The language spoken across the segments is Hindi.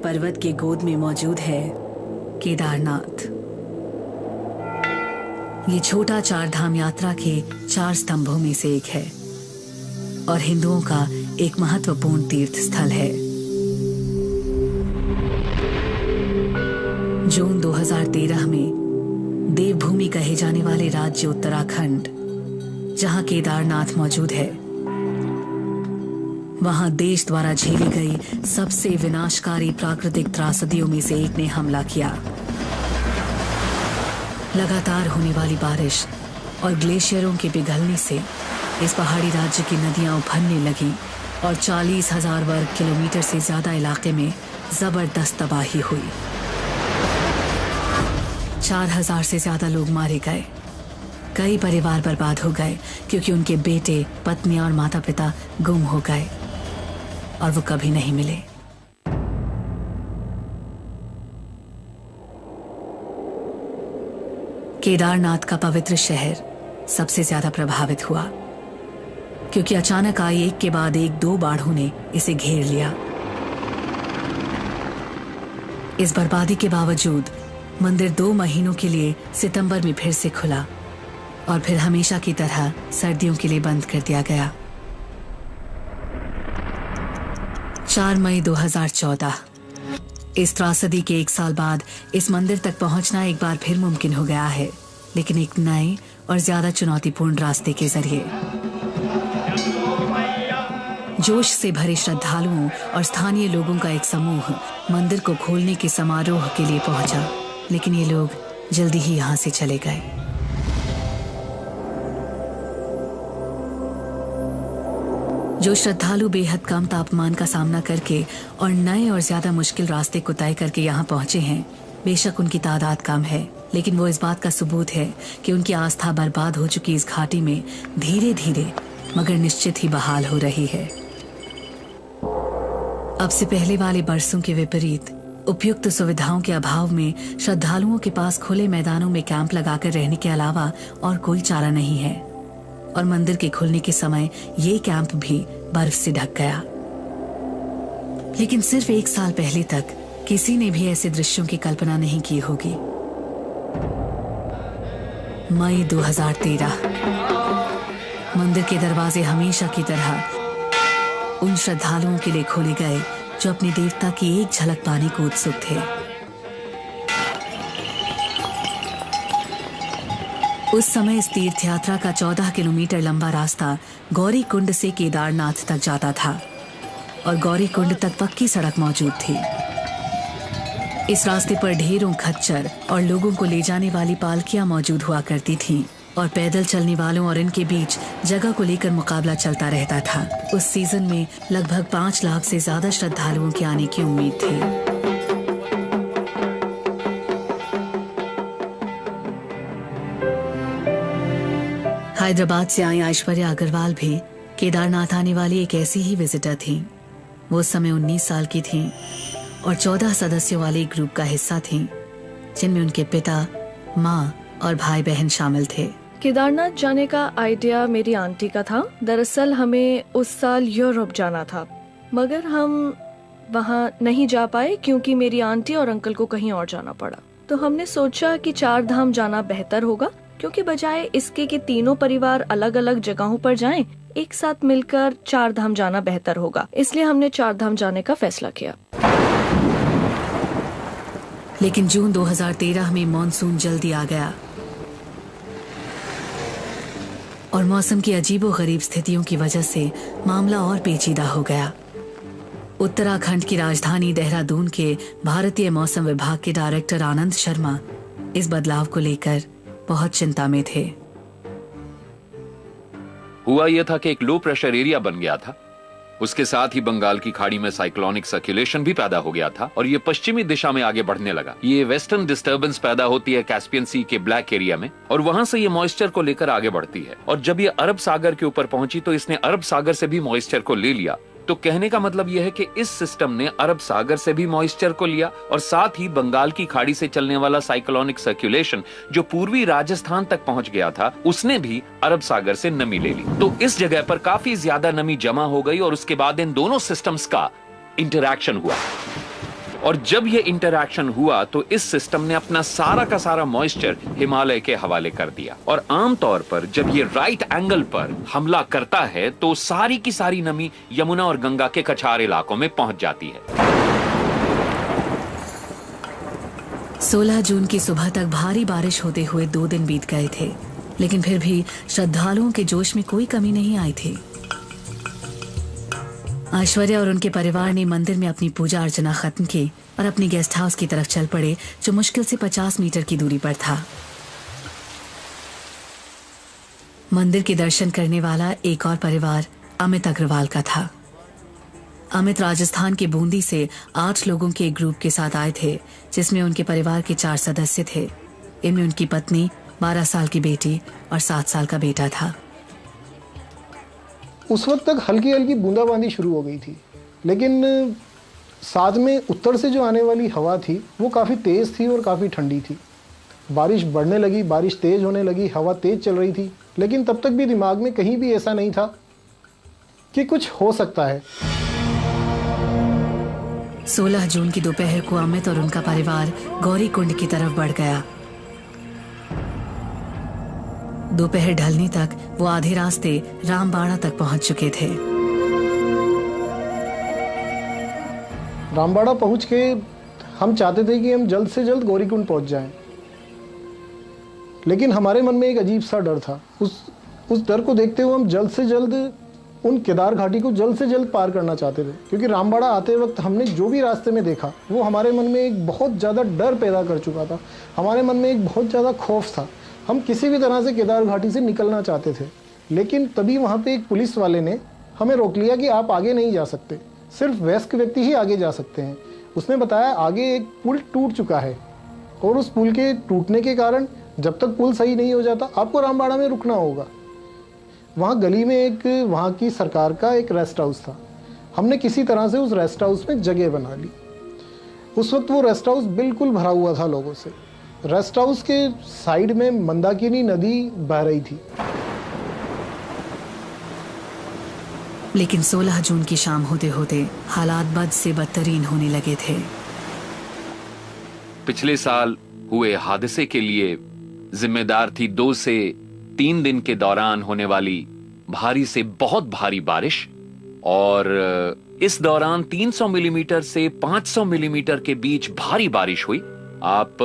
पर्वत के गोद में मौजूद है केदारनाथ। ये छोटा 4 धाम यात्रा के 4 स्तंभों में से एक है और हिंदुओं का एक महत्वपूर्ण तीर्थ स्थल है। जून 2013 में देवभूमि कहे जाने वाले राज्य उत्तराखंड, जहां केदारनाथ मौजूद है, वहां देश द्वारा झेली गई सबसे विनाशकारी प्राकृतिक त्रासदियों में से एक ने हमला किया। लगातार होने वाली बारिश और ग्लेशियरों के पिघलने से इस पहाड़ी राज्य की नदियां उफनने लगीं और 40,000 वर्ग किलोमीटर से ज्यादा इलाके में जबरदस्त तबाही हुई। 4,000 से ज्यादा लोग मारे गए। कई परिवार बर्बाद हो गए क्योंकि उनके बेटे, पत्नियां और माता पिता गुम हो गए और वो कभी नहीं मिले। केदारनाथ का पवित्र शहर सबसे ज्यादा प्रभावित हुआ क्योंकि अचानक आई एक के बाद एक 2 बाढ़ों ने इसे घेर लिया। इस बर्बादी के बावजूद मंदिर 2 महीनों के लिए सितंबर में फिर से खुला और फिर हमेशा की तरह सर्दियों के लिए बंद कर दिया गया। 4 मई 2014 इस त्रासदी के 1 साल बाद इस मंदिर तक पहुंचना एक बार फिर मुमकिन हो गया है, लेकिन एक नए और ज्यादा चुनौतीपूर्ण रास्ते के जरिए। जोश से भरे श्रद्धालुओं और स्थानीय लोगों का एक समूह मंदिर को खोलने के समारोह के लिए पहुंचा, लेकिन ये लोग जल्दी ही यहां से चले गए। जो श्रद्धालु बेहद कम तापमान का सामना करके और नए और ज्यादा मुश्किल रास्ते को तय करके यहाँ पहुंचे हैं, बेशक उनकी तादाद कम है, लेकिन वो इस बात का सबूत है कि उनकी आस्था बर्बाद हो चुकी इस घाटी में धीरे धीरे मगर निश्चित ही बहाल हो रही है। अब से पहले वाले बरसों के विपरीत उपयुक्त सुविधाओं के अभाव में श्रद्धालुओं के पास खुले मैदानों में कैंप लगाकर रहने के अलावा और कोई चारा नहीं है और मंदिर के खुलने के समय ये कैंप भी बर्फ से ढक गया। लेकिन सिर्फ 1 साल पहले तक किसी ने भी ऐसे दृश्यों की कल्पना नहीं की होगी। मई 2013 मंदिर के दरवाजे हमेशा की तरह उन श्रद्धालुओं के लिए खोले गए जो अपने देवता की एक झलक पाने को उत्सुक थे। उस समय इस तीर्थ यात्रा का 14 किलोमीटर लंबा रास्ता गौरी कुंड से केदारनाथ तक जाता था और गौरी कुंड तक पक्की सड़क मौजूद थी। इस रास्ते पर ढेरों खच्चर और लोगों को ले जाने वाली पालकियां मौजूद हुआ करती थीं और पैदल चलने वालों और इनके बीच जगह को लेकर मुकाबला चलता रहता था। उस सीजन में लगभग 5 लाख से ज्यादा श्रद्धालुओं के आने की उम्मीद थी। हैदराबाद से आई ऐश्वर्या अग्रवाल भी केदारनाथ आने वाली एक ऐसी ही विजिटर थी। वो उस समय 19 साल की थी और 14 सदस्यों वाले एक ग्रुप का हिस्सा थी, जिनमें उनके पिता, माँ और भाई बहन शामिल थे। केदारनाथ जाने का आइडिया मेरी आंटी का था। दरअसल हमें उस साल यूरोप जाना था, मगर हम वहाँ नहीं जा पाए क्योंकि मेरी आंटी और अंकल को कहीं और जाना पड़ा। तो हमने सोचा कि 4 धाम जाना बेहतर होगा, क्योंकि बजाय इसके कि तीनों परिवार अलग अलग जगहों पर जाएं, एक साथ मिलकर 4 धाम जाना बेहतर होगा। इसलिए हमने 4 धाम जाने का फैसला किया। लेकिन जून 2013 में मॉनसून जल्दी आ गया और मौसम की अजीबोगरीब स्थितियों की वजह से मामला और पेचीदा हो गया। उत्तराखंड की राजधानी देहरादून के भारतीय मौसम विभाग के डायरेक्टर आनंद शर्मा इस बदलाव को लेकर बहुत चिंता में थे। हुआ यह था कि एक लो प्रेशर एरिया बन गया था। उसके साथ ही बंगाल की खाड़ी में साइक्लोनिक सर्कुलेशन भी पैदा हो गया था और ये पश्चिमी दिशा में आगे बढ़ने लगा। ये वेस्टर्न डिस्टर्बेंस पैदा होती है कैस्पियन सी के ब्लैक एरिया में और वहां से ये मॉइस्चर को लेकर आगे बढ़ती है और जब ये अरब सागर के ऊपर पहुंची तो इसने अरब सागर से भी मॉइस्चर को ले लिया। तो कहने का मतलब यह है कि इस सिस्टम ने अरब सागर से भी मॉइस्चर को लिया और साथ ही बंगाल की खाड़ी से चलने वाला साइक्लोनिक सर्कुलेशन जो पूर्वी राजस्थान तक पहुंच गया था, उसने भी अरब सागर से नमी ले ली। तो इस जगह पर काफी ज्यादा नमी जमा हो गई और उसके बाद इन दोनों सिस्टम्स का इंटरैक्शन हुआ। और जब ये इंटरैक्शन हुआ तो इस सिस्टम ने अपना सारा का सारा मॉइस्चर हिमालय के हवाले कर दिया। और आमतौर पर जब ये राइट एंगल पर हमला करता है तो सारी की सारी नमी यमुना और गंगा के कछार इलाकों में पहुंच जाती है। 16 जून की सुबह तक भारी बारिश होते हुए 2 दिन बीत गए थे, लेकिन फिर भी श्रद्धालुओं के जोश में कोई कमी नहीं आई थी। ऐश्वर्या और उनके परिवार ने मंदिर में अपनी पूजा अर्चना खत्म की और अपनी गेस्ट हाउस की तरफ चल पड़े, जो मुश्किल से 50 मीटर की दूरी पर था। मंदिर के दर्शन करने वाला एक और परिवार अमित अग्रवाल का था। अमित राजस्थान के बूंदी से 8 लोगों के एक ग्रुप के साथ आए थे, जिसमें उनके परिवार के 4 सदस्य थे। इनमें उनकी पत्नी, 12 साल की बेटी और 7 साल का बेटा था। उस वक्त तक हल्की हल्की बूंदाबांदी शुरू हो गई थी, लेकिन साथ में उत्तर से जो आने वाली हवा थी वो काफ़ी तेज़ थी और काफ़ी ठंडी थी। बारिश बढ़ने लगी, बारिश तेज़ होने लगी, हवा तेज़ चल रही थी, लेकिन तब तक भी दिमाग में कहीं भी ऐसा नहीं था कि कुछ हो सकता है। 16 जून की दोपहर को अमित और उनका परिवार गौरी कुंड की तरफ बढ़ गया। दोपहर ढलने तक वो आधे रास्ते रामबाड़ा तक पहुंच चुके थे। रामबाड़ा पहुंच के हम चाहते थे कि हम जल्द से जल्द गौरीकुंड पहुंच जाएं, लेकिन हमारे मन में एक अजीब सा डर था। उस डर को देखते हुए हम जल्द से जल्द उन केदार घाटी को जल्द से जल्द पार करना चाहते थे, क्योंकि रामबाड़ा आते वक्त हमने जो भी रास्ते में देखा वो हमारे मन में एक बहुत ज़्यादा डर पैदा कर चुका था। हमारे मन में एक बहुत ज़्यादा खौफ था। हम किसी भी तरह से केदार घाटी से निकलना चाहते थे, लेकिन तभी वहाँ पे एक पुलिस वाले ने हमें रोक लिया कि आप आगे नहीं जा सकते, सिर्फ वयस्क व्यक्ति ही आगे जा सकते हैं। उसने बताया आगे एक पुल टूट चुका है और उस पुल के टूटने के कारण जब तक पुल सही नहीं हो जाता आपको रामबाड़ा में रुकना होगा। वहाँ गली में एक वहाँ की सरकार का एक रेस्ट हाउस था। हमने किसी तरह से उस रेस्ट हाउस में जगह बना ली। उस वक्त वो रेस्ट हाउस बिल्कुल भरा हुआ था लोगों से। रेस्ट हाउस के साइड में मंदाकिनी नदी बह रही थी। लेकिन 16 जून की शाम होते होते हालात बद से बदतरीन होने लगे थे। पिछले साल हुए हादसे के लिए जिम्मेदार थी 2 से 3 दिन के दौरान होने वाली भारी से बहुत भारी बारिश, और इस दौरान 300 मिलीमीटर से 500 मिलीमीटर के बीच भारी बारिश हुई। आप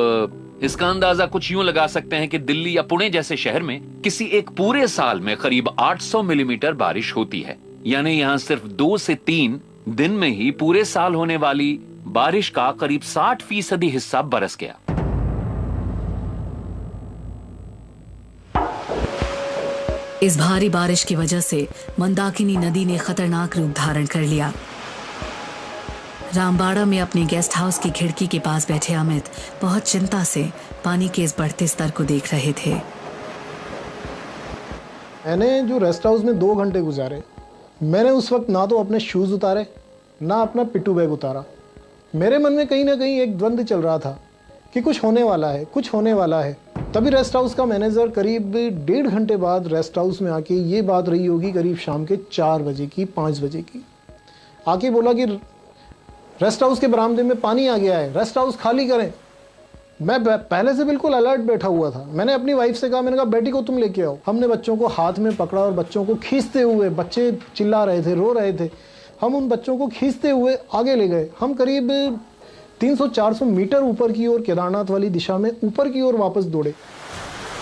इसका अंदाजा कुछ यूं लगा सकते हैं कि दिल्ली या पुणे जैसे शहर में किसी एक पूरे साल में करीब 800 मिलीमीटर बारिश होती है। यानी यहां सिर्फ 2 से 3 दिन में ही पूरे साल होने वाली बारिश का करीब 60% हिस्सा बरस गया। इस भारी बारिश की वजह से मंदाकिनी नदी ने खतरनाक रूप धारण कर लिया। रामबाड़ा में अपने गेस्ट हाउस की खिड़की के पास बैठे अमित बहुत चिंता से पानी के इस बढ़ते स्तर को देख रहे थे। मैंने जो रेस्ट हाउस में 2 घंटे गुजारे, मैंने उस वक्त ना तो अपने शूज़ उतारे ना अपना पिट्ठू बैग उतारा। मेरे मन में कहीं ना कहीं एक द्वंद्व चल रहा था कि कुछ होने वाला है, कुछ होने वाला है। तभी रेस्ट हाउस का मैनेजर करीब 1.5 घंटे बाद रेस्ट हाउस में आके, ये बात रही होगी करीब शाम के 4 बजे की, 5 बजे की, आके बोला कि रेस्ट हाउस के बरामदे में पानी आ गया है, रेस्ट हाउस खाली करें। मैं पहले से बिल्कुल अलर्ट बैठा हुआ था। मैंने अपनी वाइफ से कहा, मैंने कहा बेटी को तुम लेके आओ। हमने बच्चों को हाथ में पकड़ा और बच्चों को खींचते हुए, बच्चे चिल्ला रहे थे, रो रहे थे, हम उन बच्चों को खींचते हुए आगे ले गए। हम करीब 300-400 मीटर ऊपर की ओर, केदारनाथ वाली दिशा में ऊपर की ओर वापस दौड़े।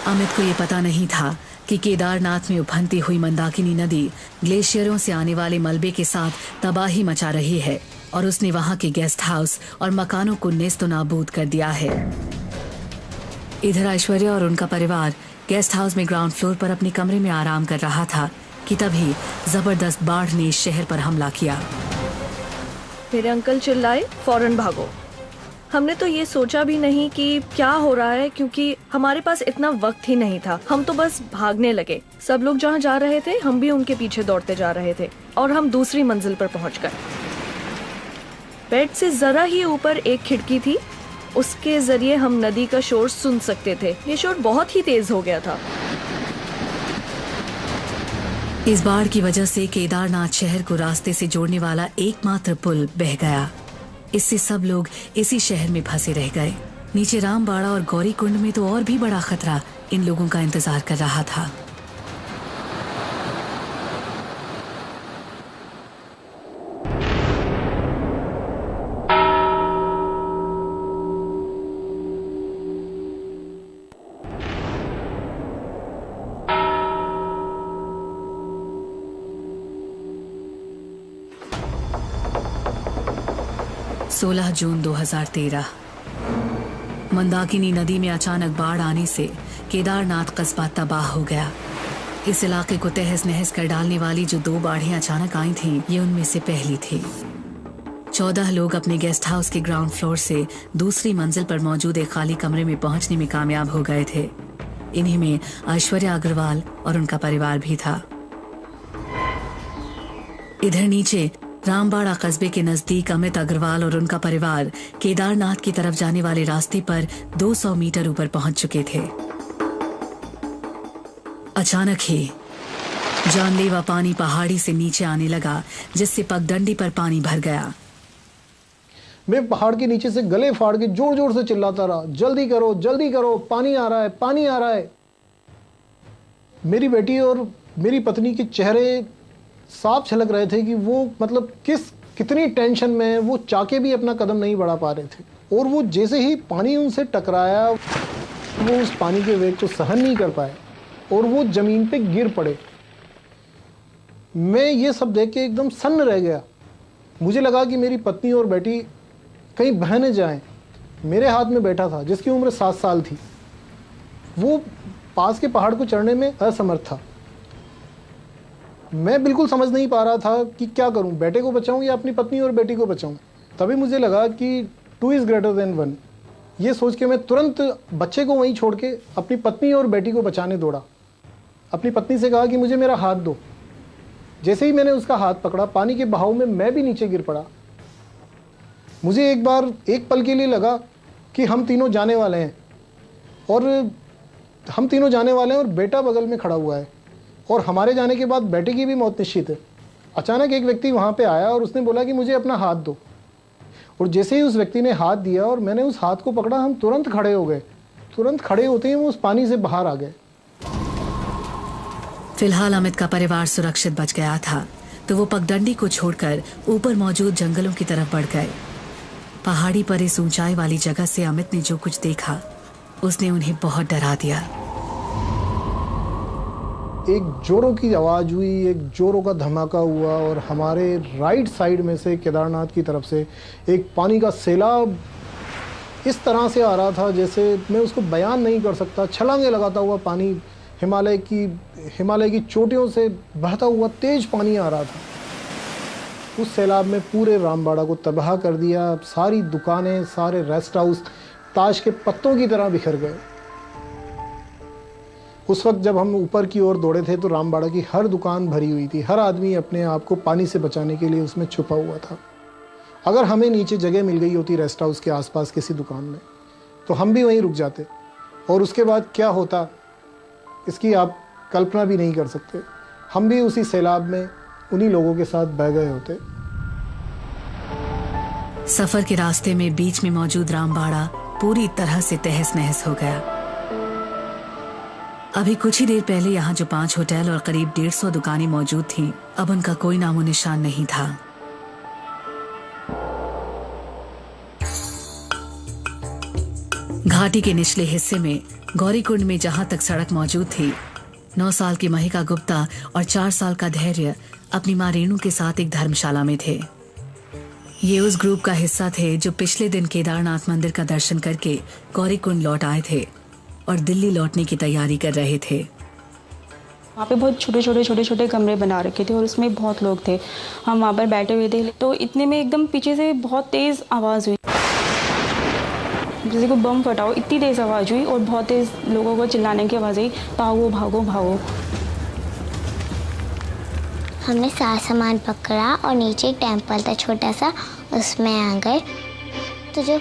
अमित को यह पता नहीं था कि केदारनाथ में उफनती हुई मंदाकिनी नदी ग्लेशियरों से आने वाले मलबे के साथ तबाही मचा रही है और उसने वहां के गेस्ट हाउस और मकानों को नेस्तो नाबूद कर दिया है। इधर ऐश्वर्या और उनका परिवार गेस्ट हाउस में ग्राउंड फ्लोर पर अपने कमरे में आराम कर रहा था कि तभी जबरदस्त बाढ़ ने शहर पर हमला किया। मेरे अंकल चिल्लाए, फौरन भागो। हमने तो ये सोचा भी नहीं कि क्या हो रहा है, क्योंकि हमारे पास इतना वक्त ही नहीं था। हम तो बस भागने लगे। सब लोग जहाँ जा रहे थे हम भी उनके पीछे दौड़ते जा रहे थे और हम दूसरी मंजिल पर पहुंच गए। बेड से जरा ही ऊपर एक खिड़की थी, उसके जरिए हम नदी का शोर सुन सकते थे। ये शोर बहुत ही तेज हो गया था। इस बाढ़ की वजह से केदारनाथ शहर को रास्ते से जोड़ने वाला एकमात्र पुल बह गया। इससे सब लोग इसी शहर में फंसे रह गए। नीचे रामबाड़ा और गौरीकुंड में तो और भी बड़ा खतरा इन लोगों का इंतजार कर रहा था। सोलह जून 2013 मंदाकिनी नदी में अचानक बाढ़ आने से केदारनाथ कस्बा तबाह हो गया। इस इलाके को तहस नहस कर डालने वाली जो 2 बाढ़ें अचानक आई थीं, ये उनमें से पहली थी। 14 लोग अपने गेस्ट हाउस के ग्राउंड फ्लोर से दूसरी मंजिल पर मौजूद एक खाली कमरे में पहुंचने में कामयाब हो गए थे। इन्हीं में ऐश्वर्या अग्रवाल और उनका परिवार भी था। इधर नीचे रामबाड़ा कस्बे के नजदीक अमित अग्रवाल और उनका परिवार केदारनाथ की तरफ जाने वाले रास्ते पर 200 मीटर ऊपर पहुंच चुके थे। अचानक ही जानलेवा पानी पहाड़ी से नीचे आने लगा, जिससे पगडंडी पर पानी भर गया। मैं पहाड़ के नीचे से गले फाड़ के जोर जोर से चिल्लाता रहा, जल्दी करो, पानी आ रहा है, पानी आ रहा है। मेरी बेटी और मेरी पत्नी के चेहरे साफ झलक रहे थे कि वो मतलब कितनी टेंशन में है। वो चाके भी अपना कदम नहीं बढ़ा पा रहे थे और वो जैसे ही पानी उनसे टकराया, वो उस पानी के वेग को सहन नहीं कर पाए और वो जमीन पे गिर पड़े। मैं ये सब देख के एकदम सन्न रह गया। मुझे लगा कि मेरी पत्नी और बेटी कहीं बह न जाएं। मेरे हाथ में बैठा था जिसकी उम्र 7 साल थी। वो पास के पहाड़ को चढ़ने में असमर्थ था। मैं बिल्कुल समझ नहीं पा रहा था कि क्या करूं, बेटे को बचाऊं या अपनी पत्नी और बेटी को बचाऊं। तभी मुझे लगा कि 2 is greater than 1। ये सोच के मैं तुरंत बच्चे को वहीं छोड़ के अपनी पत्नी और बेटी को बचाने दौड़ा। अपनी पत्नी से कहा कि मुझे मेरा हाथ दो। जैसे ही मैंने उसका हाथ पकड़ा, पानी के बहाव में मैं भी नीचे गिर पड़ा। मुझे एक पल के लिए लगा कि हम तीनों जाने वाले हैं और बेटा बगल में खड़ा हुआ है और हमारे जाने के बाद बेटे की भी मौत निश्चित है। अचानक एक व्यक्ति वहाँ पे आया और उसने बोला कि मुझे अपना हाथ दो। और जैसे ही उस व्यक्ति ने हाथ दिया और मैंने उस हाथ को पकड़ा, हम तुरंत खड़े हो गए। तुरंत खड़े होते ही वो उस पानी से बाहर आ गए। फिलहाल अमित का परिवार सुरक्षित बच गया था, तो वो पगडंडी को छोड़कर ऊपर मौजूद जंगलों की तरफ बढ़ गए। पहाड़ी पर इस ऊंचाई वाली जगह से अमित ने जो कुछ देखा, उसने उन्हें बहुत डरा दिया। एक जोरों की आवाज़ हुई, एक जोरों का धमाका हुआ और हमारे राइट साइड में से केदारनाथ की तरफ से एक पानी का सैलाब इस तरह से आ रहा था जैसे मैं उसको बयान नहीं कर सकता। छलांगे लगाता हुआ पानी हिमालय की चोटियों से बहता हुआ तेज पानी आ रहा था। उस सैलाब में पूरे रामबाड़ा को तबाह कर दिया। सारी दुकानें, सारे रेस्ट हाउस ताश के पत्तों की तरह बिखर गए। उस वक्त जब हम ऊपर की ओर दौड़े थे तो रामबाड़ा की हर दुकान भरी हुई थी। हर आदमी अपने आप को पानी से बचाने के लिए उसमें छुपा हुआ था। अगर हमें नीचे जगह मिल गई होती रेस्ट हाउस के आसपास किसी दुकान में, तो हम भी वहीं रुक जाते और उसके बाद क्या होता इसकी आप कल्पना भी नहीं कर सकते। हम भी उसी सैलाब में उन्हीं लोगों के साथ बह गए होते। सफर के रास्ते में बीच में मौजूद रामबाड़ा पूरी तरह से तहस नहस हो गया। अभी कुछ ही देर पहले यहाँ जो 5 होटल और करीब 150 दुकानें मौजूद थीं, अब उनका कोई नामो निशान नहीं था। घाटी के निचले हिस्से में गौरीकुंड में जहां तक सड़क मौजूद थी, 9 साल की महिका गुप्ता और 4 साल का धैर्य अपनी मां रेणु के साथ एक धर्मशाला में थे। ये उस ग्रुप का हिस्सा थे जो पिछले दिन केदारनाथ मंदिर का दर्शन करके गौरीकुंड लौट आए थे और दिल्ली लौटने की तैयारी कर रहे थे। वहाँ पे बहुत छोटे कमरे बना रखे थे और उसमें बहुत लोग थे। हम वहाँ पर बैठे हुए थे तो इतने में एकदम पीछे से बहुत तेज़ आवाज़ हुई, जैसे को बम फटा हो। इतनी तेज़ आवाज़ हुई और बहुत तेज़ लोगों को चिल्लाने की आवाज़ आई, भागो भागो भागो। हमने सारा सामान पकड़ा और नीचे एक टेम्पल था छोटा सा, उसमें आ गए। तो जो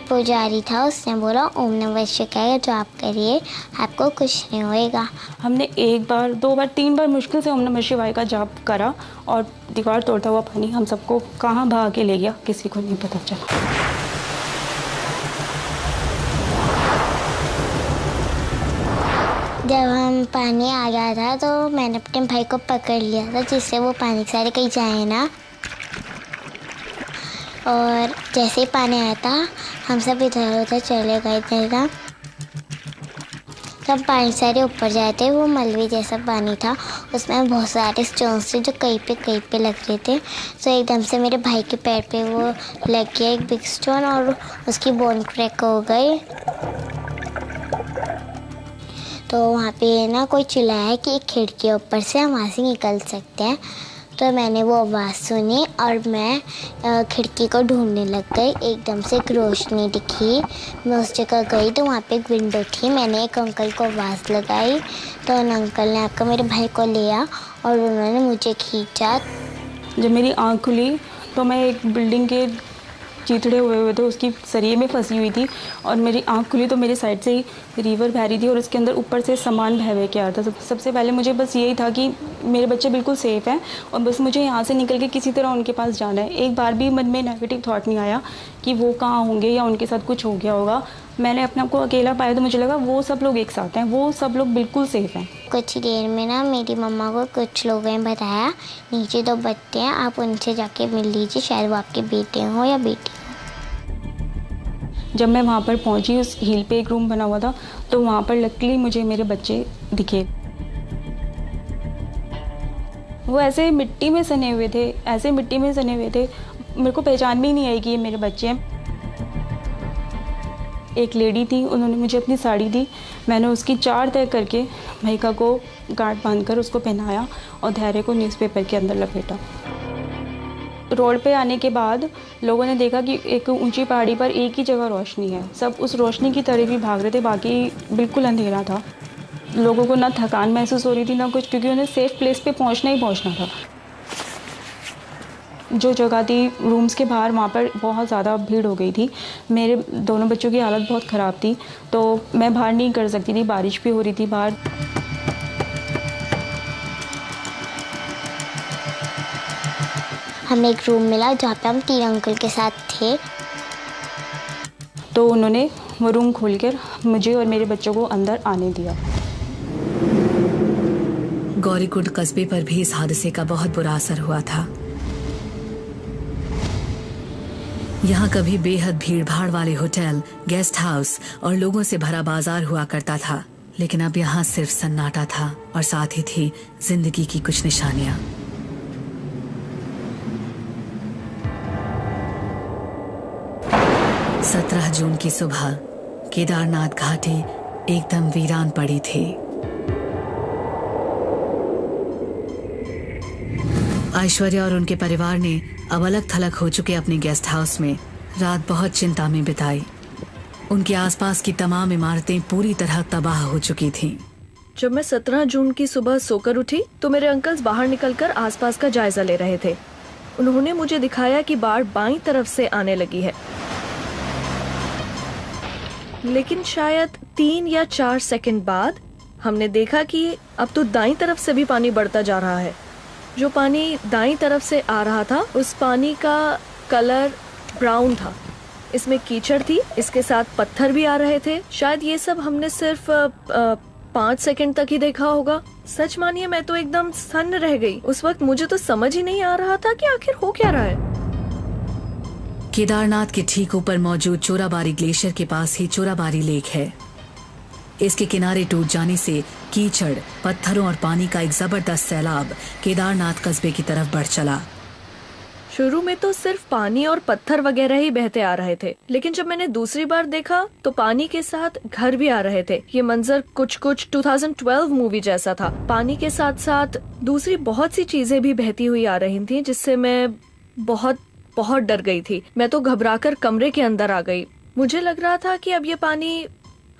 पुजारी था उसने बोला ओम नमः शिवाय जो आप करिए, आपको कुछ नहीं होएगा। हमने 1 बार 2 बार 3 बार मुश्किल से ओम नमः शिवाय का जाप करा और दीवार तोड़ता हुआ पानी हम सबको कहाँ भाग के ले गया किसी को नहीं पता चला। जब हम पानी आ गया था तो मैंने अपने भाई को पकड़ लिया था जिससे वो पानी के सारे कहीं जाए ना। और जैसे ही पानी आया था हम सब इधर उधर चले गए थे ना। जब पानी सारे ऊपर जाए थे वो मलबे जैसा पानी था, उसमें बहुत सारे स्टोन्स थे जो कहीं पे लग रहे थे। तो एकदम से मेरे भाई के पैर पे वो लग गया एक बिग स्टोन और उसकी बोन क्रैक हो गई। तो वहाँ पे ना कोई चिल्लाया कि एक खिड़की के ऊपर से हम वहाँ से निकल सकते हैं। तो मैंने वो आवाज़ सुनी और मैं खिड़की को ढूंढने लग गई। एकदम से एक रोशनी दिखी, मैं उस जगह गई तो वहाँ पे एक विंडो थी। मैंने एक अंकल को आवाज़ लगाई तो उन अंकल ने आकर मेरे भाई को लिया और उन्होंने मुझे खींचा। जब मेरी आँख खुली तो मैं एक बिल्डिंग के चिथड़े हुए थे उसकी सरिये में फंसी हुई थी और मेरी आँख खुली तो मेरे साइड से ही रिवर बह रही थी और उसके अंदर ऊपर से सामान बह के आ रहा था। सबसे पहले मुझे बस यही था कि मेरे बच्चे बिल्कुल सेफ़ हैं और बस मुझे यहाँ से निकल के किसी तरह उनके पास जाना है। एक बार भी मन में नेगेटिव थॉट नहीं आया कि वो कहाँ होंगे या उनके साथ कुछ हो गया होगा। मैंने अपने आप को अकेला पाया तो मुझे लगा वो सब लोग एक साथ हैं, वो सब लोग बिल्कुल सेफ़ हैं। कुछ ही देर में ना मेरी मम्मा को कुछ लोगों ने बताया नीचे 2 बच्चे हैं, आप उनसे जाके मिल लीजिए, शायद वो आपके बेटे हों या बेटी। जब मैं वहाँ पर पहुँची उस हिल पे एक रूम बना हुआ था तो वहाँ पर लकीली मुझे मेरे बच्चे दिखे। वो ऐसे मिट्टी में सने हुए थे, मेरे को पहचान में ही नहीं आई कि ये मेरे बच्चे हैं। एक लेडी थी, उन्होंने मुझे अपनी साड़ी दी, मैंने उसकी 4 तय करके महिका को गांठ बांधकर उसको पहनाया और धैर्य को न्यूज़पेपर के अंदर लपेटा। रोड पे आने के बाद लोगों ने देखा कि एक ऊंची पहाड़ी पर एक ही जगह रोशनी है। सब उस रोशनी की तरफ ही भाग रहे थे, बाकी बिल्कुल अंधेरा था। लोगों को ना थकान महसूस हो रही थी ना कुछ, क्योंकि उन्हें सेफ प्लेस पे पहुंचना ही पहुंचना था। जो जगह थी रूम्स के बाहर, वहाँ पर बहुत ज़्यादा भीड़ हो गई थी। मेरे दोनों बच्चों की हालत बहुत ख़राब थी तो मैं बाहर नहीं कर सकती थी, बारिश भी हो रही थी बाहर। हमें एक रूम मिला जहाँ पे हम 3 अंकल के साथ थे। तो उन्होंने वो रूम खोलकर मुझे और मेरे बच्चों को अंदर आने दिया। गौरीकुंड कस्बे पर भी इस हादसे का बहुत बुरा असर हुआ था। यहाँ कभी बेहद भीड़-भाड़ वाले होटल, गेस्ट हाउस और लोगों से भरा बाजार हुआ करता था, लेकिन अब यहाँ सिर्फ सन्नाटा था और साथ ही थी जिंदगी की कुछ निशानियां। 17 जून की सुबह केदारनाथ घाटी एकदम वीरान पड़ी थी। ऐश्वर्या और उनके परिवार ने अब अलग थलग हो चुके अपने गेस्ट हाउस में रात बहुत चिंता में बिताई। उनके आसपास की तमाम इमारतें पूरी तरह तबाह हो चुकी थीं। जब मैं 17 जून की सुबह सोकर उठी तो मेरे अंकल्स बाहर निकलकर आसपास का जायजा ले रहे थे। उन्होंने मुझे दिखाया कि बाढ़ बाईं तरफ से आने लगी है, लेकिन शायद 3 या 4 सेकंड बाद हमने देखा कि अब तो दाईं तरफ से भी पानी बढ़ता जा रहा है। जो पानी दाईं तरफ से आ रहा था उस पानी का कलर ब्राउन था, इसमें कीचड़ थी, इसके साथ पत्थर भी आ रहे थे। शायद ये सब हमने सिर्फ 5 सेकंड तक ही देखा होगा। सच मानिए मैं तो एकदम सन्न रह गई। उस वक्त मुझे तो समझ ही नहीं आ रहा था कि आखिर हो क्या रहा है। केदारनाथ के ठीक ऊपर मौजूद चोराबारी ग्लेशियर के पास ही चोराबारी लेक है। इसके किनारे टूट जाने से कीचड़, पत्थरों और पानी का एक जबरदस्त सैलाब केदारनाथ कस्बे की तरफ बढ़ चला। शुरू में तो सिर्फ पानी और पत्थर वगैरह ही बहते आ रहे थे, लेकिन जब मैंने दूसरी बार देखा तो पानी के साथ घर भी आ रहे थे। ये मंजर कुछ 2012 मूवी जैसा था। पानी के साथ साथ दूसरी बहुत सी चीजें भी बहती हुई आ रही थी, जिससे मैं बहुत डर गई थी। मैं तो घबराकर कमरे के अंदर आ गई। मुझे लग रहा था कि अब ये पानी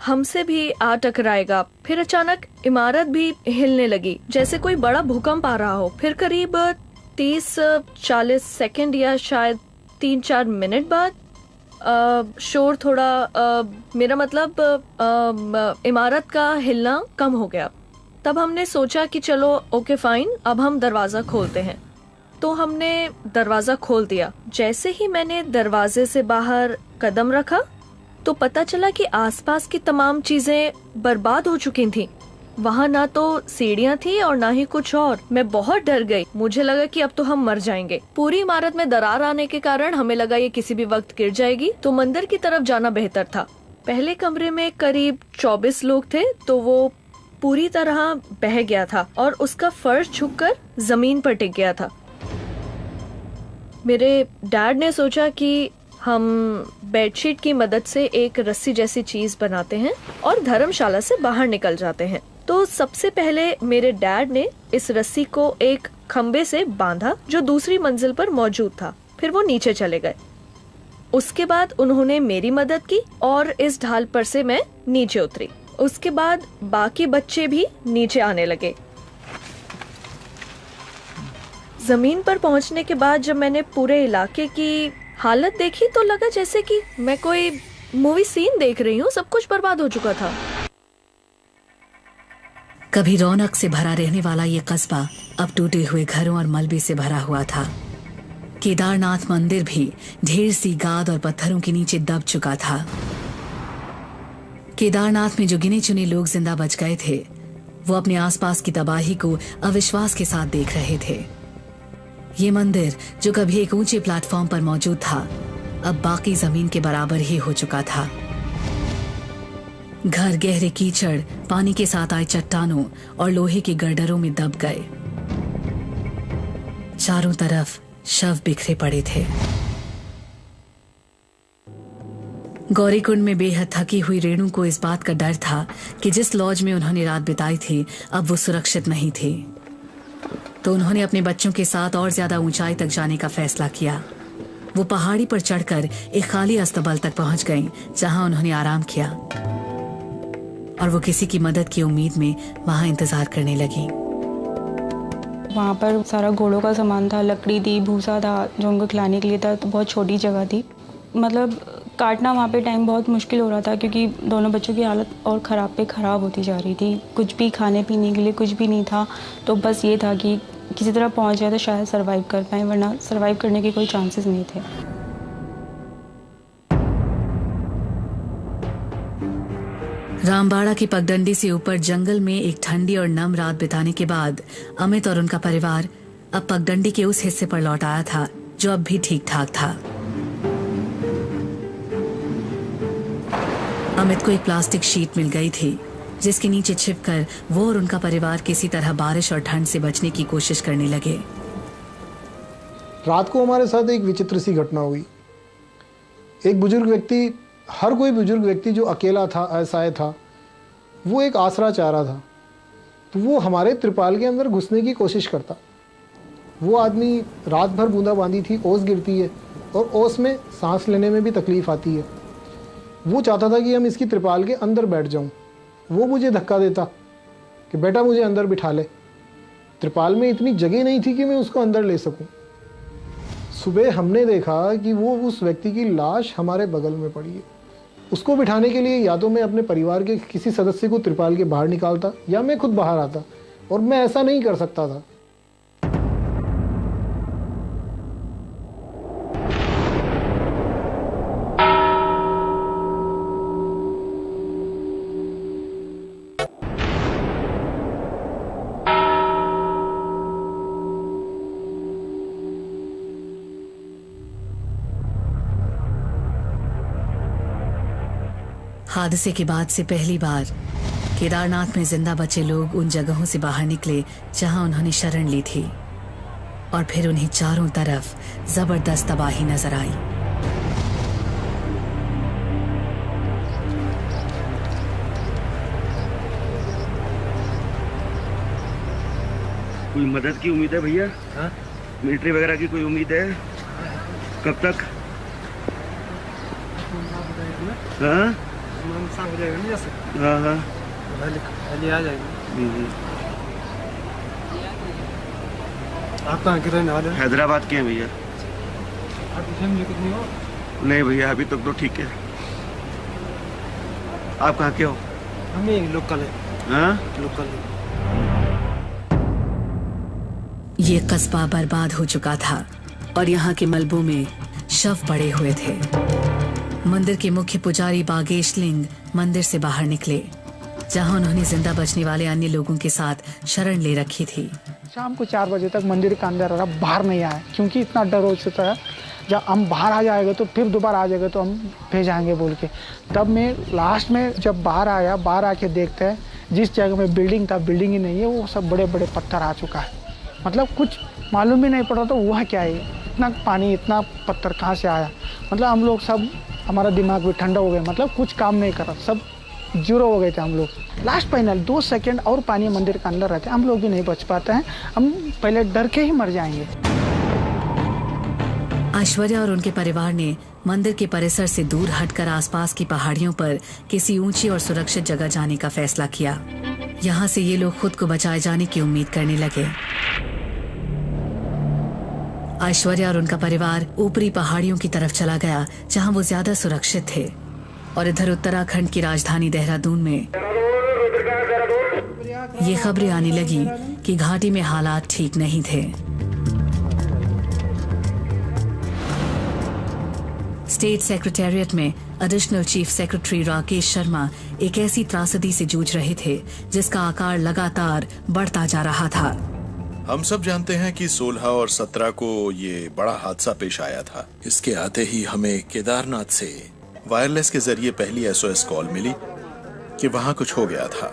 हमसे भी आ टकराएगा। फिर अचानक इमारत भी हिलने लगी, जैसे कोई बड़ा भूकंप आ रहा हो। फिर करीब 30-40 सेकंड या शायद 3-4 मिनट बाद शोर थोड़ा मेरा मतलब इमारत का हिलना कम हो गया। तब हमने सोचा कि चलो ओके फाइन, अब हम दरवाजा खोलते हैं। तो हमने दरवाजा खोल दिया। जैसे ही मैंने दरवाजे से बाहर कदम रखा तो पता चला कि आसपास की तमाम चीजें बर्बाद हो चुकी थीं। वहाँ ना तो सीढ़ियाँ थी और ना ही कुछ और। मैं बहुत डर गई। मुझे लगा कि अब तो हम मर जाएंगे। पूरी इमारत में दरार आने के कारण हमें लगा ये किसी भी वक्त गिर जाएगी, तो मंदिर की तरफ जाना बेहतर था। पहले कमरे में करीब 24 लोग थे, तो वो पूरी तरह बह गया था और उसका फर्श झुककर जमीन पर टिक गया था। मेरे डैड ने सोचा कि हम बेडशीट की मदद से एक रस्सी जैसी चीज बनाते हैं और धर्मशाला से बाहर निकल जाते हैं। तो सबसे पहले मेरे डैड ने इस रस्सी को एक खंबे से बांधा जो दूसरी मंजिल पर मौजूद था। फिर वो नीचे चले गए। उसके बाद उन्होंने मेरी मदद की और इस ढाल पर से मैं नीचे उतरी। उसके बाद बाकी बच्चे भी नीचे आने लगे। जमीन पर पहुंचने के बाद जब मैंने पूरे इलाके की हालत देखी तो लगा जैसे कि मैं कोई मूवी सीन देख रही हूँ। सब कुछ बर्बाद हो चुका था। कभी रौनक से भरा रहने वाला ये कस्बा अब टूटे हुए घरों और मलबे से भरा हुआ था। केदारनाथ मंदिर भी ढेर सी गाद और पत्थरों के नीचे दब चुका था। केदारनाथ में जो गिने चुने लोग जिंदा बच गए थे, वो अपने आसपास की तबाही को अविश्वास के साथ देख रहे थे। ये मंदिर जो कभी एक ऊंचे प्लेटफॉर्म पर मौजूद था, अब बाकी जमीन के बराबर ही हो चुका था। घर गहरे कीचड़, पानी के साथ आए चट्टानों और लोहे के गर्डरों में दब गए। चारों तरफ शव बिखरे पड़े थे। गौरीकुंड में बेहद थकी हुई रेणु को इस बात का डर था कि जिस लॉज में उन्होंने रात बिताई थी, अब वो सुरक्षित नहीं थी। तो उन्होंने अपने बच्चों के साथ और ज्यादा ऊंचाई तक जाने का फैसला किया। वो पहाड़ी पर चढ़कर एक खाली अस्तबल तक पहुंच गईं, जहां उन्होंने आराम किया और वो किसी की मदद की उम्मीद में वहां इंतजार करने लगी। वहाँ पर सारा घोड़ों का सामान था, लकड़ी थी, भूसा था जो उनको खिलाने के लिए था। तो बहुत छोटी जगह थी। मतलब काटना वहाँ पे टाइम बहुत मुश्किल हो रहा था क्योंकि दोनों बच्चों की हालत और ख़राब पे ख़राब होती जा रही थी। कुछ भी खाने पीने के लिए कुछ भी नहीं था। तो बस ये था कि किसी तरह पहुँच जाए तो शायद सरवाइव कर पाएँ, वरना सरवाइव करने के कोई चांसेस नहीं थे। रामबाड़ा की पगडंडी से ऊपर जंगल में एक ठंडी और नम रात बिताने के बाद अमित और उनका परिवार अब पगडंडी के उस हिस्से पर लौट आया था जो अब भी ठीक ठाक था। अमित को एक प्लास्टिक शीट मिल गई थी जिसके नीचे छिपकर वो और उनका परिवार किसी तरह बारिश और ठंड से बचने की कोशिश करने लगे। रात को हमारे साथ एक विचित्र सी घटना हुई। एक बुजुर्ग व्यक्ति, हर कोई बुजुर्ग व्यक्ति जो अकेला था, असहाय था, वो एक आसरा चाह रहा था, तो वो हमारे त्रिपाल के अंदर घुसने की कोशिश करता। वो आदमी, रात भर बूंदाबांदी थी, ओस गिरती है और ओस में सांस लेने में भी तकलीफ आती है। वो चाहता था कि हम इसकी त्रिपाल के अंदर बैठ जाऊं। वो मुझे धक्का देता कि बेटा मुझे अंदर बिठा ले। त्रिपाल में इतनी जगह नहीं थी कि मैं उसको अंदर ले सकूं। सुबह हमने देखा कि वो उस व्यक्ति की लाश हमारे बगल में पड़ी है। उसको बिठाने के लिए या तो मैं अपने परिवार के किसी सदस्य को त्रिपाल के बाहर निकालता या मैं खुद बाहर आता, और मैं ऐसा नहीं कर सकता था। हादसे के बाद से पहली बार केदारनाथ में जिंदा बचे लोग उन जगहों से बाहर निकले जहां उन्होंने शरण ली थी, और फिर उन्हें चारों तरफ जबरदस्त तबाही नजर आई। कोई मदद की उम्मीद है भैया? मिलिट्री वगैरह की कोई उम्मीद है? कब तक? हाँ हो जाएगा ना जैसे। हाँ पहले आ जाएगी। आप कहाँ के रहने वाले? हैदराबाद के हैं भैया। आपकी फैमिली कितनी हो? नहीं भैया, अभी तक तो ठीक है। आप कहाँ के हो? हम ही लोकल है। हाँ? लोकल है। ये कस्बा बर्बाद हो चुका था और यहाँ के मलबों में शव पड़े हुए थे। मंदिर के मुख्य पुजारी बागेश लिंग मंदिर से बाहर निकले, जहाँ उन्होंने जिंदा बचने वाले अन्य लोगों के साथ शरण ले रखी थी। शाम को 4 बजे तक मंदिर के अंदर रहा, बाहर नहीं आया क्योंकि इतना डर हो चुका है, जब हम बाहर आ जाएगा तो फिर दोबारा आ जाएगा तो हम भेजाएंगे बोल के। तब मैं लास्ट में जब बाहर आया, बाहर आके देखते हैं जिस जगह में बिल्डिंग था, बिल्डिंग ही नहीं है, वो सब बड़े बड़े पत्थर आ चुका है। मतलब कुछ मालूम ही नहीं पड़ रहा था वह क्या है, इतना पानी, इतना पत्थर कहाँ से आया। मतलब हम लोग सब, हमारा दिमाग भी ठंडा हो गया, मतलब कुछ काम नहीं कर रहा, सब जीरो हो गए थे हम लोग। लास्ट फाइनल 2 सेकंड और पानी मंदिर के अंदर रहते, हम लोग भी नहीं बच पाते हैं, हम पहले डर के ही मर जाएंगे। ऐश्वर्या और उनके परिवार ने मंदिर के परिसर से दूर हटकर आसपास की पहाड़ियों पर किसी ऊंची और सुरक्षित जगह जाने का फैसला किया। यहाँ से ये लोग खुद को बचाए जाने की उम्मीद करने लगे। ऐश्वर्या और उनका परिवार ऊपरी पहाड़ियों की तरफ चला गया, जहाँ वो ज्यादा सुरक्षित थे। और इधर उत्तराखंड की राजधानी देहरादून में ये खबरें आने लगी कि घाटी में हालात ठीक नहीं थे। स्टेट सेक्रेटेरिएट में additional chief secretary Rakesh Sharma एक ऐसी त्रासदी से जूझ रहे थे जिसका आकार लगातार बढ़ता जा रहा था। हम सब जानते हैं कि 16 और 17 को ये बड़ा हादसा पेश आया था। इसके आते ही हमें केदारनाथ से वायरलेस के जरिए पहली SOS कॉल मिली कि वहां कुछ हो गया था।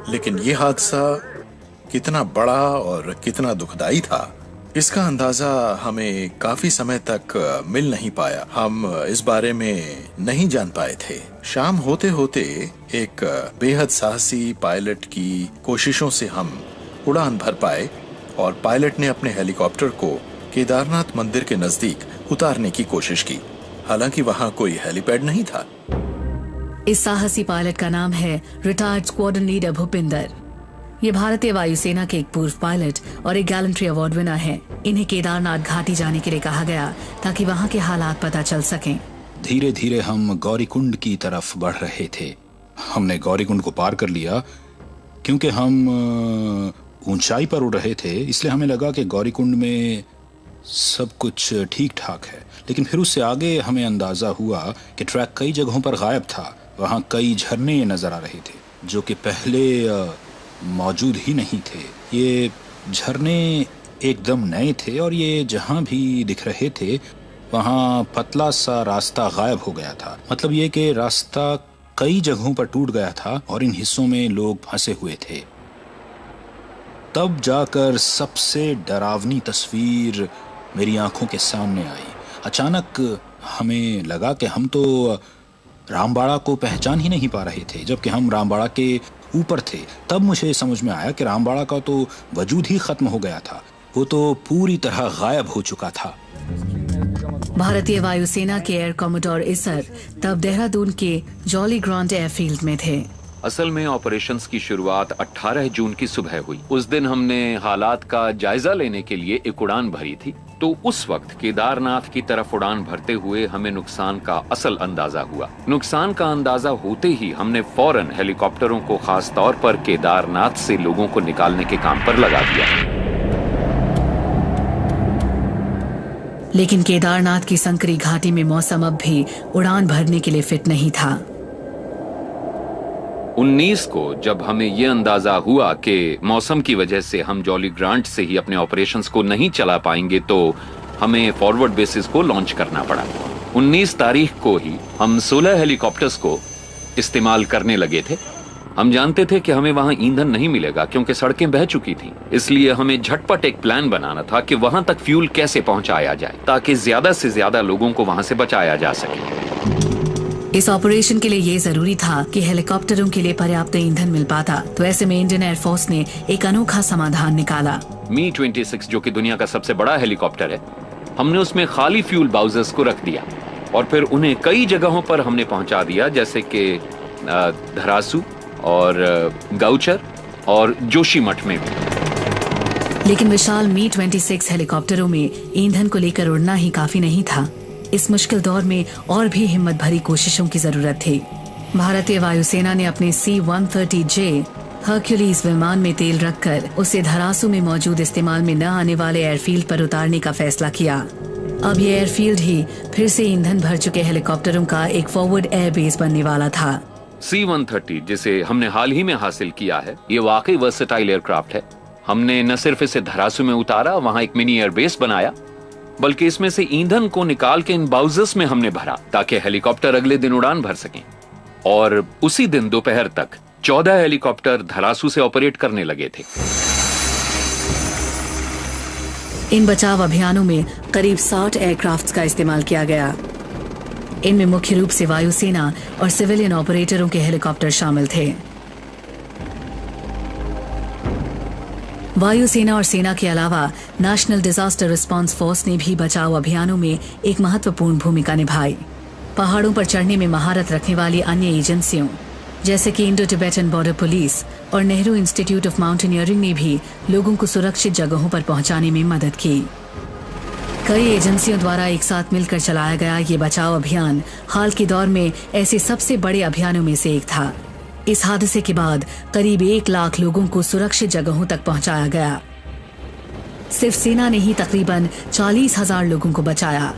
लेकिन ये हादसा कितना बड़ा और कितना दुखदाई था, इसका अंदाजा हमें काफी समय तक मिल नहीं पाया। हम इस बारे में नहीं जान पाए थे। शाम होते होते एक बेहद साहसी पायलट की कोशिशों से हम उड़ान भर पाए और पायलट ने अपने हेलीकॉप्टर को केदारनाथ मंदिर के नजदीक उतारने की कोशिश की। हालांकि वहां कोई हेलीपैड नहीं था। इस साहसी पायलट का नाम है रिटायर्ड स्क्वाड्रन लीडर भूपिंदर। ये भारतीय वायुसेना के एक पूर्व पायलट और एक गैलेंट्री अवार्ड विनर हैं। इन्हें केदारनाथ घाटी जाने के लिए कहा गया ताकि वहां के हालात पता चल सकें। धीरे धीरे हम गौरीकुंड की तरफ बढ़ रहे थे। हमने गौरीकुंड को पार कर लिया। क्योंकि हम ऊंचाई पर उड़ रहे थे, इसलिए हमें लगा कि गौरीकुंड में सब कुछ ठीक ठाक है। लेकिन फिर उससे आगे हमें अंदाजा हुआ कि ट्रैक कई जगहों पर गायब था। वहाँ कई झरने नजर आ रहे थे जो कि पहले मौजूद ही नहीं थे। ये झरने एकदम नए थे और ये जहाँ भी दिख रहे थे वहाँ पतला सा रास्ता गायब हो गया था। मतलब ये कि रास्ता कई जगहों पर टूट गया था और इन हिस्सों में लोग फंसे हुए थे। तब जाकर सबसे डरावनी तस्वीर मेरी आंखों के सामने आई। अचानक हमें लगा कि हम तो रामबाड़ा को पहचान ही नहीं पा रहे थे, जबकि हम रामबाड़ा के ऊपर थे। तब मुझे समझ में आया कि रामबाड़ा का तो वजूद ही खत्म हो गया था, वो तो पूरी तरह गायब हो चुका था। भारतीय वायुसेना के एयर कॉमोडोर इसर तब देहरादून के जॉली ग्रांट एयरफील्ड में थे। असल में ऑपरेशंस की शुरुआत 18 जून की सुबह हुई। उस दिन हमने हालात का जायजा लेने के लिए एक उड़ान भरी थी। तो उस वक्त केदारनाथ की तरफ उड़ान भरते हुए हमें नुकसान का असल अंदाजा हुआ। नुकसान का अंदाजा होते ही हमने फौरन हेलीकॉप्टरों को खास तौर पर केदारनाथ से लोगों को निकालने के काम पर लगा दिया। लेकिन केदारनाथ की संकरी घाटी में मौसम अब भी उड़ान भरने के लिए फिट नहीं था। 19 को जब हमें ये अंदाजा हुआ कि मौसम की वजह से हम जॉली ग्रांट से ही अपने ऑपरेशंस को नहीं चला पाएंगे, तो हमें फॉरवर्ड बेसिस को लॉन्च करना पड़ा। 19 तारीख को ही हम 16 हेलीकॉप्टर्स को इस्तेमाल करने लगे थे। हम जानते थे कि हमें वहां ईंधन नहीं मिलेगा क्योंकि सड़कें बह चुकी थीं। इसलिए हमें झटपट एक प्लान बनाना था कि वहां तक फ्यूल कैसे पहुंचाया जाए ताकि ज्यादा से ज्यादा लोगों को वहां से बचाया जा सके। इस ऑपरेशन के लिए ये जरूरी था कि हेलीकॉप्टरों के लिए पर्याप्त ईंधन मिल पाता। तो ऐसे में इंडियन एयरफोर्स ने एक अनोखा समाधान निकाला। मी-26 जो कि दुनिया का सबसे बड़ा हेलीकॉप्टर है, हमने उसमें खाली फ्यूल बाउजर्स को रख दिया और फिर उन्हें कई जगहों पर हमने पहुंचा दिया, जैसे कि धरासू और गौचर और जोशीमठ में भी। लेकिन विशाल मी-26 हेलीकॉप्टरों में ईंधन को लेकर उड़ना ही काफी नहीं था। इस मुश्किल दौर में और भी हिम्मत भरी कोशिशों की जरूरत थी। भारतीय वायुसेना ने अपने C-130J हर्क्यूलीज विमान में तेल रखकर उसे धरासू में मौजूद इस्तेमाल में न आने वाले एयरफील्ड पर उतारने का फैसला किया। अब ये एयरफील्ड ही फिर से ईंधन भर चुके हेलीकॉप्टरों का एक फॉरवर्ड एयरबेस बनने वाला था। C-130 जिसे हमने हाल ही में हासिल किया है, ये वाकई वर्सेटाइल एयरक्राफ्ट है। हमने न सिर्फ इसे धरासू में उतारा, वहाँ एक मिनी एयरबेस बनाया, बल्कि इसमें से ईंधन को निकाल के इन बाउजर्स में हमने भरा ताकि हेलीकॉप्टर अगले दिन उड़ान भर सकें। और उसी दिन दोपहर तक 14 हेलीकॉप्टर धरासू से ऑपरेट करने लगे थे। इन बचाव अभियानों में करीब 60 एयरक्राफ्ट्स का इस्तेमाल किया गया। इनमें मुख्य रूप से वायुसेना और सिविलियन ऑपरेटरों के हेलीकॉप्टर शामिल थे। वायुसेना और सेना के अलावा नेशनल डिजास्टर रिस्पांस फोर्स ने भी बचाव अभियानों में एक महत्वपूर्ण भूमिका निभाई। पहाड़ों पर चढ़ने में महारत रखने वाली अन्य एजेंसियों जैसे कि इंडो टिबेटन बॉर्डर पुलिस और नेहरू इंस्टीट्यूट ऑफ माउंटेनियरिंग ने भी लोगों को सुरक्षित जगहों पर पहुंचाने में मदद की। कई एजेंसियों द्वारा एक साथ मिलकर चलाया गया ये बचाव अभियान हाल के दौर में ऐसे सबसे बड़े अभियानों में से एक था। इस हादसे के बाद करीब 1 लाख लोगों को सुरक्षित जगहों तक पहुंचाया गया। सिर्फ सेना ने ही तकरीबन 40,000 लोगों को बचाया।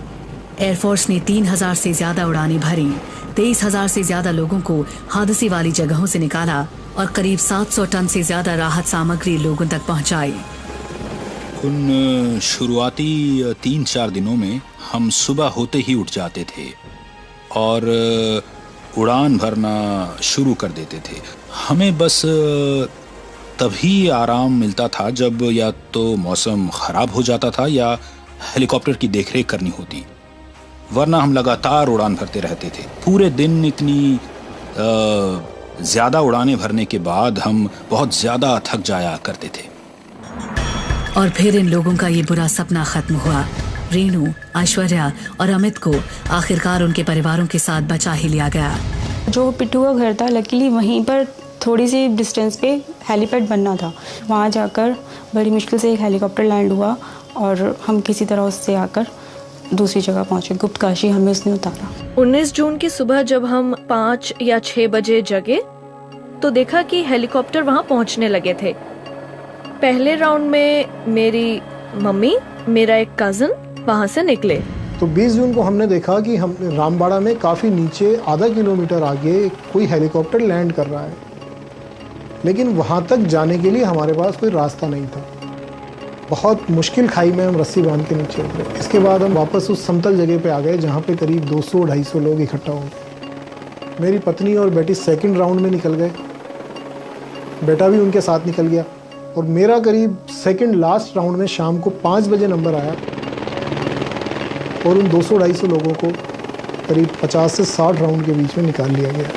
एयरफोर्स ने 3,000 से ज्यादा उड़ानें भरी, 23,000 से ज्यादा लोगों को हादसे वाली जगहों से निकाला और करीब 700 टन से ज्यादा राहत सामग्री लोगों तक पहुंचाई। उन शुरुआती 3-4 दिनों में हम सुबह होते ही उठ जाते थे और उड़ान भरना शुरू कर देते थे। हमें बस तभी आराम मिलता था जब या तो मौसम खराब हो जाता था या हेलीकॉप्टर की देखरेख करनी होती, वरना हम लगातार उड़ान भरते रहते थे। पूरे दिन इतनी ज्यादा उड़ानें भरने के बाद हम बहुत ज्यादा थक जाया करते थे। और फिर इन लोगों का ये बुरा सपना खत्म हुआ। रेणु, ऐश्वर्या और अमित को आखिरकार उनके परिवारों के साथ बचा ही लिया गया। जो पिट्ठू का घर था, लकीली वहीं पर थोड़ी सी डिस्टेंस पे हेलीपैड बनना था। वहाँ जाकर बड़ी मुश्किल से एक हेलीकॉप्टर लैंड हुआ और हम किसी तरह उससे आकर दूसरी जगह पहुँचे। गुप्तकाशी हमें उसने उतारा। 19 जून की सुबह जब हम 5 या 6 बजे जगे तो देखा कि हेलीकॉप्टर वहाँ पहुँचने लगे थे। पहले राउंड में मेरी मम्मी, मेरा एक कजन वहाँ से निकले। तो 20 जून को हमने देखा कि हम रामबाड़ा में काफ़ी नीचे आधा किलोमीटर आगे कोई हेलीकॉप्टर लैंड कर रहा है, लेकिन वहाँ तक जाने के लिए हमारे पास कोई रास्ता नहीं था। बहुत मुश्किल खाई में हम रस्सी बांध के नीचे उतरे। इसके बाद हम वापस उस समतल जगह पे आ गए जहाँ पे करीब 200-250 लोग इकट्ठा हो गए। मेरी पत्नी और बेटी सेकंड राउंड में निकल गए, बेटा भी उनके साथ निकल गया और मेरा करीब सेकंड लास्ट राउंड में शाम को 5 बजे नंबर आया और उन 200-250 लोगों को करीब 50 से 60 राउंड के बीच में निकाल लिया गया।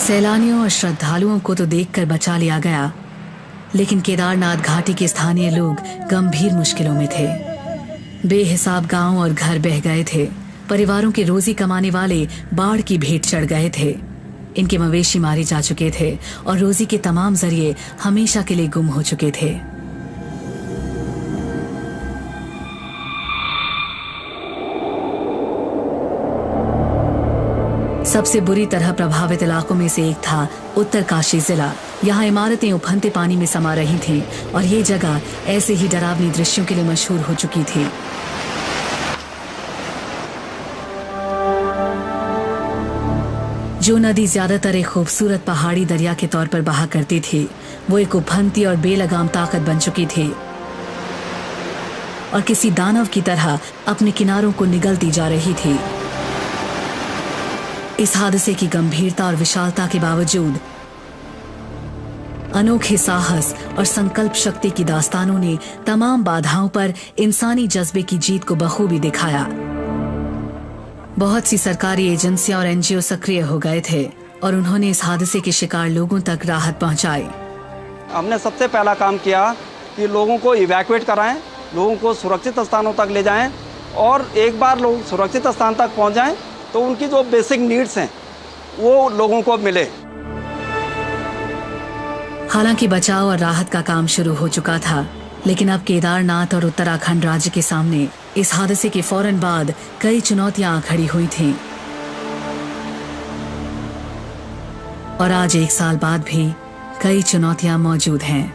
सैलानियों और श्रद्धालुओं को तो देखकर बचा लिया गया, लेकिन केदारनाथ घाटी के स्थानीय लोग गंभीर मुश्किलों में थे। बेहिसाब गांव और घर बह गए थे। परिवारों के रोजी कमाने वाले बाढ़ की भेंट चढ़ गए थे। इनके मवेशी मारे जा चुके थे और रोजी के तमाम जरिए हमेशा के लिए गुम हो चुके थे। सबसे बुरी तरह प्रभावित इलाकों में से एक था उत्तरकाशी जिला। यहाँ इमारतें उफनते पानी में समा रही थीं और ये जगह ऐसे ही डरावनी दृश्यों के लिए मशहूर हो चुकी थी। जो नदी ज्यादातर एक खूबसूरत पहाड़ी दरिया के तौर पर बहा करती थी, वो एक उफनती और बेलगाम ताकत बन चुकी थी और किसी दानव की तरह अपने किनारों को निगलती जा रही थी। इस हादसे की गंभीरता और विशालता के बावजूद अनोखे साहस और संकल्प शक्ति की दास्तानों ने तमाम बाधाओं पर इंसानी जज्बे की जीत को बखूबी दिखाया। बहुत सी सरकारी एजेंसियां और एनजीओ सक्रिय हो गए थे और उन्होंने इस हादसे के शिकार लोगों तक राहत पहुंचाई। हमने सबसे पहला काम किया कि लोगों को इवैक्यूएट कराएं, लोगों को सुरक्षित स्थानों तक ले जाएं और एक बार लोग सुरक्षित स्थान तक पहुंच जाएं तो उनकी जो बेसिक नीड्स हैं वो लोगों को मिले। हालांकि बचाव और राहत का काम शुरू हो चुका था, लेकिन अब केदारनाथ और उत्तराखंड राज्य के सामने इस हादसे के फौरन बाद कई चुनौतियां खड़ी हुई थीं। और आज 1 साल बाद भी कई चुनौतियां मौजूद हैं।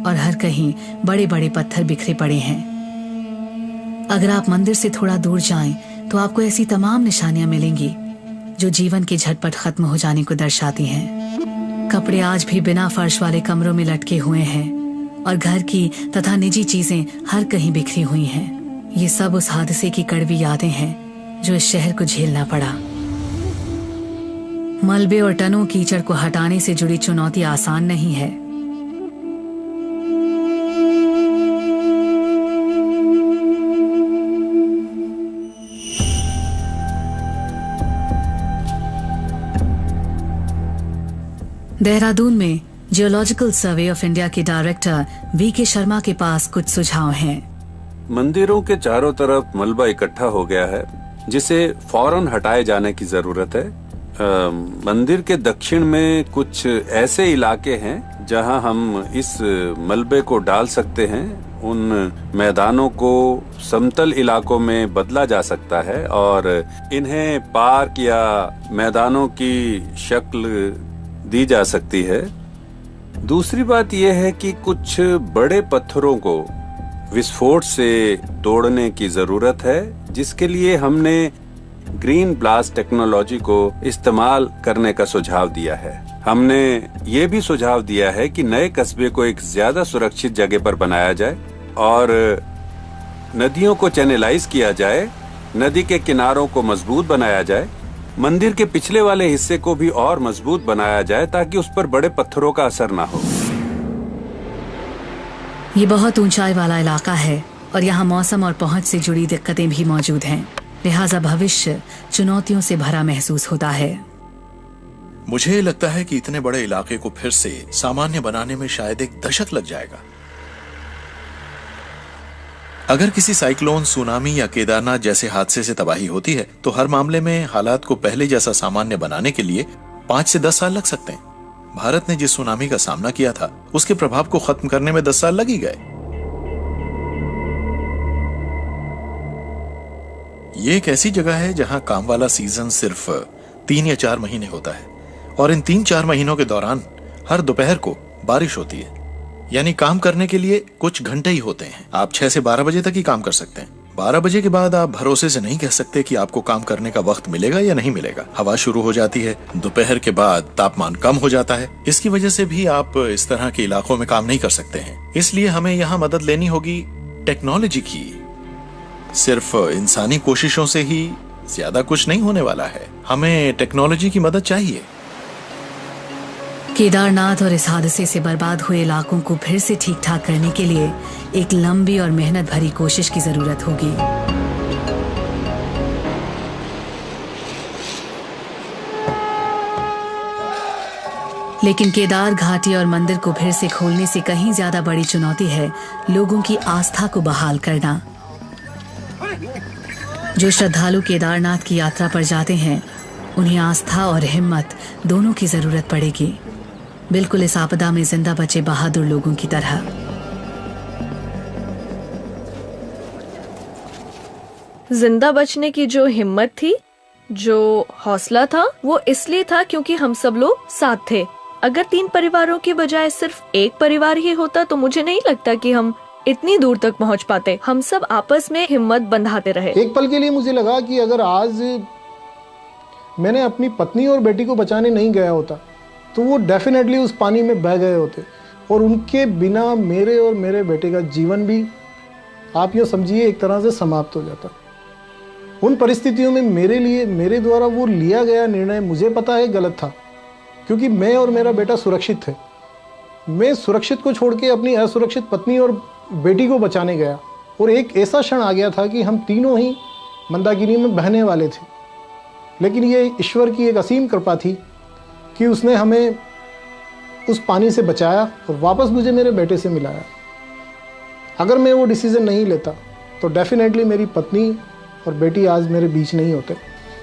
और हर कहीं बड़े बड़े पत्थर बिखरे पड़े हैं। अगर आप मंदिर से थोड़ा दूर जाएं, तो आपको ऐसी तमाम निशानियां मिलेंगी जो जीवन के झटपट खत्म हो जाने को दर्शाती हैं। कपड़े आज भी बिना फर्श वाले कमरों में लटके हुए हैं और घर की तथा निजी चीजें हर कहीं बिखरी हुई हैं। ये सब उस हादसे की कड़वी यादें हैं जो इस शहर को झेलना पड़ा। मलबे और टनों कीचड़ को हटाने से जुड़ी चुनौती आसान नहीं है। देहरादून में जियोलॉजिकल सर्वे ऑफ इंडिया के डायरेक्टर वी.के. शर्मा के पास कुछ सुझाव हैं। मंदिरों के चारों तरफ मलबा इकट्ठा हो गया है, जिसे फौरन हटाए जाने की जरूरत है। मंदिर के दक्षिण में कुछ ऐसे इलाके हैं जहां हम इस मलबे को डाल सकते हैं। उन मैदानों को समतल इलाकों में बदला जा सकता है और इन्हें पार्क या मैदानों की शक्ल दी जा सकती है। दूसरी बात यह है कि कुछ बड़े पत्थरों को विस्फोट से तोड़ने की जरूरत है, जिसके लिए हमने ग्रीन ब्लास्ट टेक्नोलॉजी को इस्तेमाल करने का सुझाव दिया है। हमने ये भी सुझाव दिया है कि नए कस्बे को एक ज्यादा सुरक्षित जगह पर बनाया जाए और नदियों को चैनलाइज किया जाए, नदी के किनारों को मजबूत बनाया जाए, मंदिर के पिछले वाले हिस्से को भी और मजबूत बनाया जाए ताकि उस पर बड़े पत्थरों का असर ना हो। ये बहुत ऊंचाई वाला इलाका है और यहाँ मौसम और पहुंच से जुड़ी दिक्कतें भी मौजूद हैं। लिहाजा भविष्य चुनौतियों से भरा महसूस होता है। मुझे लगता है कि इतने बड़े इलाके को फिर से सामान्य बनाने में शायद 1 दशक लग जाएगा। अगर किसी साइक्लोन, सुनामी या केदारनाथ जैसे हादसे से तबाही होती है, तो हर मामले में हालात को पहले जैसा सामान्य बनाने के लिए 5 से 10 साल लग सकते हैं। भारत ने जिस सुनामी का सामना किया था, उसके प्रभाव को खत्म करने में 10 साल लग ही गए। ये एक ऐसी जगह है जहां काम वाला सीजन सिर्फ 3 या 4 महीने होता है और इन 3-4 महीनों के दौरान हर दोपहर को बारिश होती है। यानी काम करने के लिए कुछ घंटे ही होते हैं। आप 6 से 12 बजे तक ही काम कर सकते हैं। 12 बजे के बाद आप भरोसे से नहीं कह सकते कि आपको काम करने का वक्त मिलेगा या नहीं मिलेगा। हवा शुरू हो जाती है। दोपहर के बाद तापमान कम हो जाता है। इसकी वजह से भी आप इस तरह के इलाकों में काम नहीं कर सकते हैं। इसलिए हमें यहाँ मदद लेनी होगी टेक्नोलॉजी की। सिर्फ इंसानी कोशिशों से ही ज्यादा कुछ नहीं होने वाला है। हमें टेक्नोलॉजी की मदद चाहिए। केदारनाथ और इस हादसे से बर्बाद हुए इलाकों को फिर से ठीक ठाक करने के लिए एक लंबी और मेहनत भरी कोशिश की जरूरत होगी। लेकिन केदार घाटी और मंदिर को फिर से खोलने से कहीं ज्यादा बड़ी चुनौती है लोगों की आस्था को बहाल करना। जो श्रद्धालु केदारनाथ की यात्रा पर जाते हैं, उन्हें आस्था और हिम्मत दोनों की जरूरत पड़ेगी, बिल्कुल इस आपदा में जिंदा बचे बहादुर लोगों की तरह। जिंदा बचने की जो हिम्मत थी, जो हौसला था, वो इसलिए था क्योंकि हम सब लोग साथ थे। अगर 3 परिवारों की बजाय सिर्फ एक परिवार ही होता तो मुझे नहीं लगता कि हम इतनी दूर तक पहुंच पाते। हम सब आपस में हिम्मत बंधाते रहे। एक पल के लिए मुझे लगा कि अगर आज मैंने अपनी पत्नी और बेटी को बचाने नहीं गया होता तो वो डेफिनेटली उस पानी में बह गए होते और उनके बिना मेरे और मेरे बेटे का जीवन भी, आप ये समझिए, एक तरह से समाप्त हो जाता। उन परिस्थितियों में मेरे लिए, मेरे द्वारा वो लिया गया निर्णय मुझे पता है गलत था, क्योंकि मैं और मेरा बेटा सुरक्षित थे। मैं सुरक्षित को छोड़ के अपनी असुरक्षित पत्नी और बेटी को बचाने गया और एक ऐसा क्षण आ गया था कि हम तीनों ही मंदाकिनी में बहने वाले थे। लेकिन ये ईश्वर की एक असीम कृपा थी कि उसने हमें उस पानी से बचाया और वापस मुझे मेरे बेटे से मिलाया। अगर मैं वो डिसीजन नहीं लेता तो डेफिनेटली मेरी पत्नी और बेटी आज मेरे बीच नहीं होते।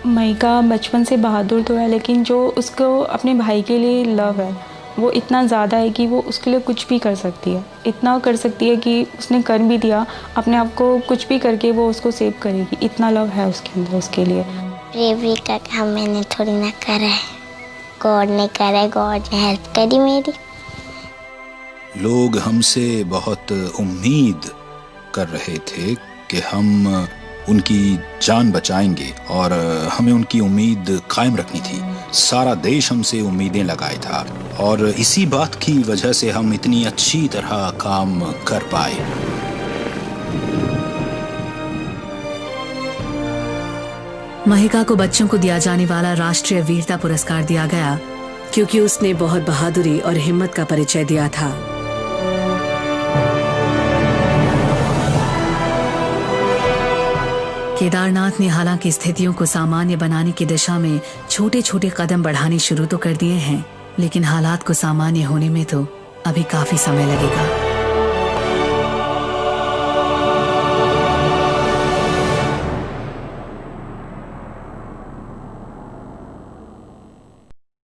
महिका बचपन से बहादुर तो है, लेकिन जो उसको अपने भाई के लिए लव है वो इतना ज़्यादा है कि वो उसके लिए कुछ भी कर सकती है। इतना कर सकती है कि उसने कर भी दिया, अपने आप को कुछ भी करके वो उसको सेव करेगी। इतना लव है उसके अंदर उसके लिए। ब्रेवरी का काम मैंने थोड़ी ना करा है, गॉड ने करा है, गॉड ने हेल्प करी मेरी। लोग हमसे बहुत उम्मीद कर रहे थे कि हम उनकी जान बचाएंगे और हमें उनकी उम्मीद कायम रखनी थी। सारा देश हमसे उम्मीदें लगाए था और इसी बात की वजह से हम इतनी अच्छी तरह काम कर पाए। महिका को बच्चों को दिया जाने वाला राष्ट्रीय वीरता पुरस्कार दिया गया क्योंकि उसने बहुत बहादुरी और हिम्मत का परिचय दिया था। केदारनाथ ने हालांकि स्थितियों को सामान्य बनाने की दिशा में छोटे छोटे कदम बढ़ाने शुरू तो कर दिए हैं, लेकिन हालात को सामान्य होने में तो अभी काफी समय लगेगा।